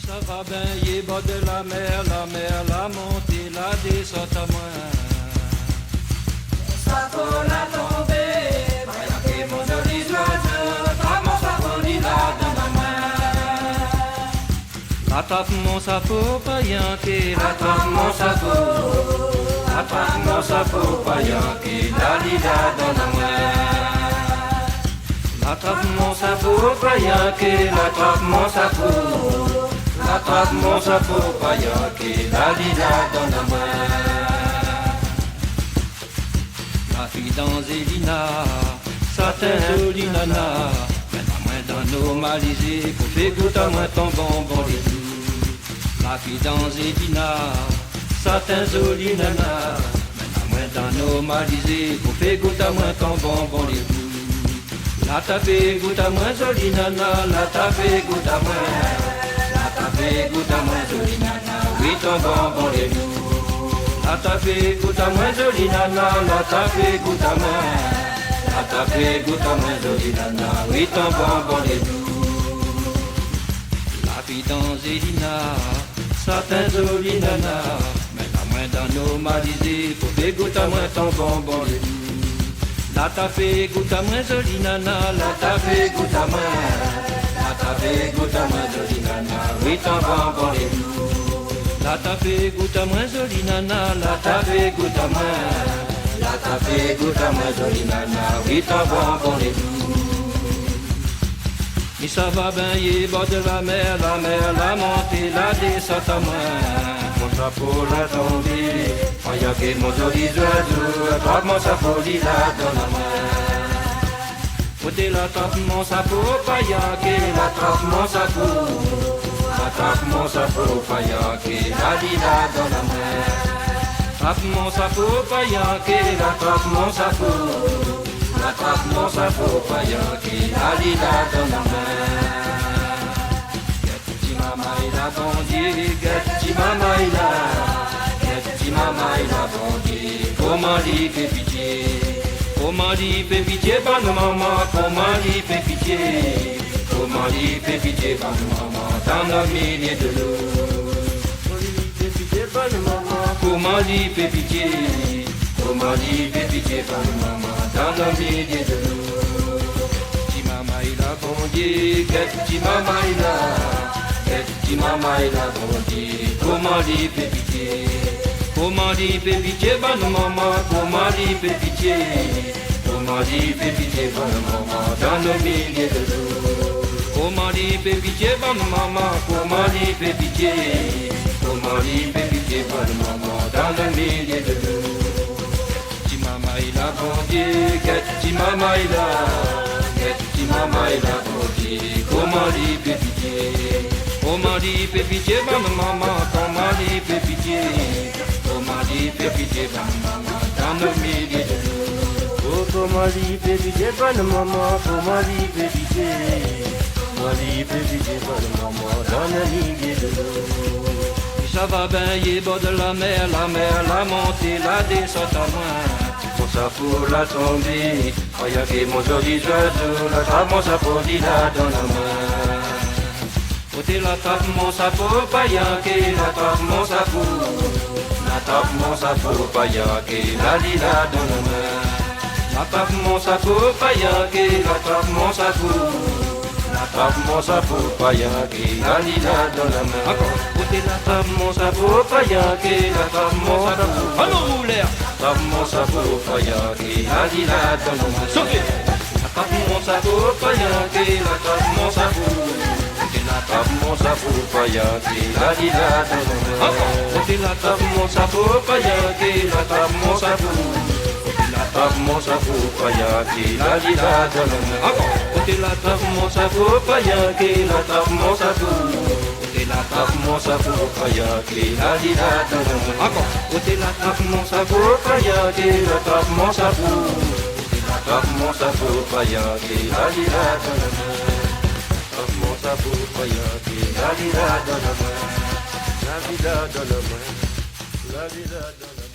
Ça va bien, y est bord de la mer, la montée, la descente à moins. Ça faut la tomber, voyons que mon joli oiseau, comment ça vaut là dans ma main. Attrape mon sapot, pas yanké, attrape mon sapot. Attrape mon sapot, pas yanké, la lila dans la main. Attrape mon sapot, pas yanké, attrape mon sapot. Attrape mon sapot, pas yanké, la lila dans la main. La fille d'Anzélina, satin jolie nana, maintenant moins dans nos malisés, pour faire goûter à moi ton bonbon les doux. La fille d'Anzélina, satin jolie nana, maintenant moins dans nos malisés, pour faire goûter à moi ton bonbon les doux. La tapé goûte à moi jolie nana, la tapé goûte à moi. La tapé goûte à moi jolie nana, oui ton bonbon les doux. La tapé goûte à moi jolie nana, la tapé goûte à moi. La tapé goûte à moi jolie nana, oui ton bonbon les doux. La fille d'Anzélina, satin jolie nana, maintenant moins dans nos malisés, pour faire goûter à moi ton bonbon les doux. La tapé goûte à moi jolie nana, la tapé goûte à moi. La tapé goûte à moi jolie nana, oui ton bonbon les doux. La tapé goûte à moi jolie nana, la tapé goûte à moi. La tapé goûte à moi jolie nana, oui ton bonbon les doux. Mais ça va bien, y est bord de la mer, la montée, la descente à moi. Mon chapeau la tombée, voyons que mon joli oiseau, attrape mon sapot, lila dans la main. Côté la trappe mon sapot, payaké, la trappe mon sapot. Attrape mon sapot, payaké, la lila dans la main. Attrape mon sapot, payaké, attrape mon sapot. Attrape mon sapot, payaké, la lila dans la main. Get mama il a bondi, get mama il a. Get mama il a bondi, comment lui fait pitié. Comment lui fait pitié, pas de maman, comment lui fait pitié. Comment lui fait pitié, pas de maman, dans nos milliers de l'eau. Comment lui fait pitié, pas de maman, comment lui fait pitié. Comment lui fait pitié, pas de maman, dans nos milliers de l'eau. Petit maman il a bondi, petit maman il a. Petit maman il a bondi, comment lui fait pitié. Comment lui fait pitié, bonne maman, comment lui fait pitié. Comment lui fait pitié, bonne maman, dans nos milliers de l'eau. Comment lui fait pitié, bonne maman, comment lui fait pitié. Comment lui fait pitié, bonne maman, dans nos milliers de l'eau. Petit maman il a bondi, petit maman il a. Petit maman il a bondi, comment lui fait pitié. Comment lui fait pitié, bonne maman, comment lui fait pitié. Comment lui fait pitié, bonne maman, dans nos milliers de l'eau. Oh, comment lui fait pitié, bonne maman, comment lui fait pitié. Comment lui fait pitié, bonne maman, dans nos milliers de l'eau. Ça va bien, y est bord de la mer, la montée, la descente à moi. Mon sapot la tombée, voyons que mon joli oiseau, la trappe mon sapot, lila dans la main. Côté la trappe mon sapot, payaké, la trappe mon sapot. La trappe mon sapot, payaké, la lila dans la main. La trappe mon sapot, payaké, la trappe mon sapot. La trappe mon sapot, payaké, la lila dans la main. Encore. Côté la trappe mon sapot, payaké, la trappe mon sapot. Allons l'air. La trappe mon sapot, payaké, la lila dans la main. Sauvez. La trappe mon sapot, payaké, la trappe mon sapot. La trappe mon sapot, payaké, la lila dans la main. Côté la trappe mon sapot, payaké, la trappe mon sapot. La trappe mon sapot, payaké, la lila dans la main. Côté la trappe mon sapot, payaké, la trappe mon sapot. Côté la trappe mon sapot, payaké, la lila dans la main. Côté la trappe mon sapot, payaké, la trappe mon sapot. La trappe mon sapot, payaké, la lila dans la main. Mon sapot, payaké, la lila dans la main. La vida dans la main. La vida dans la main.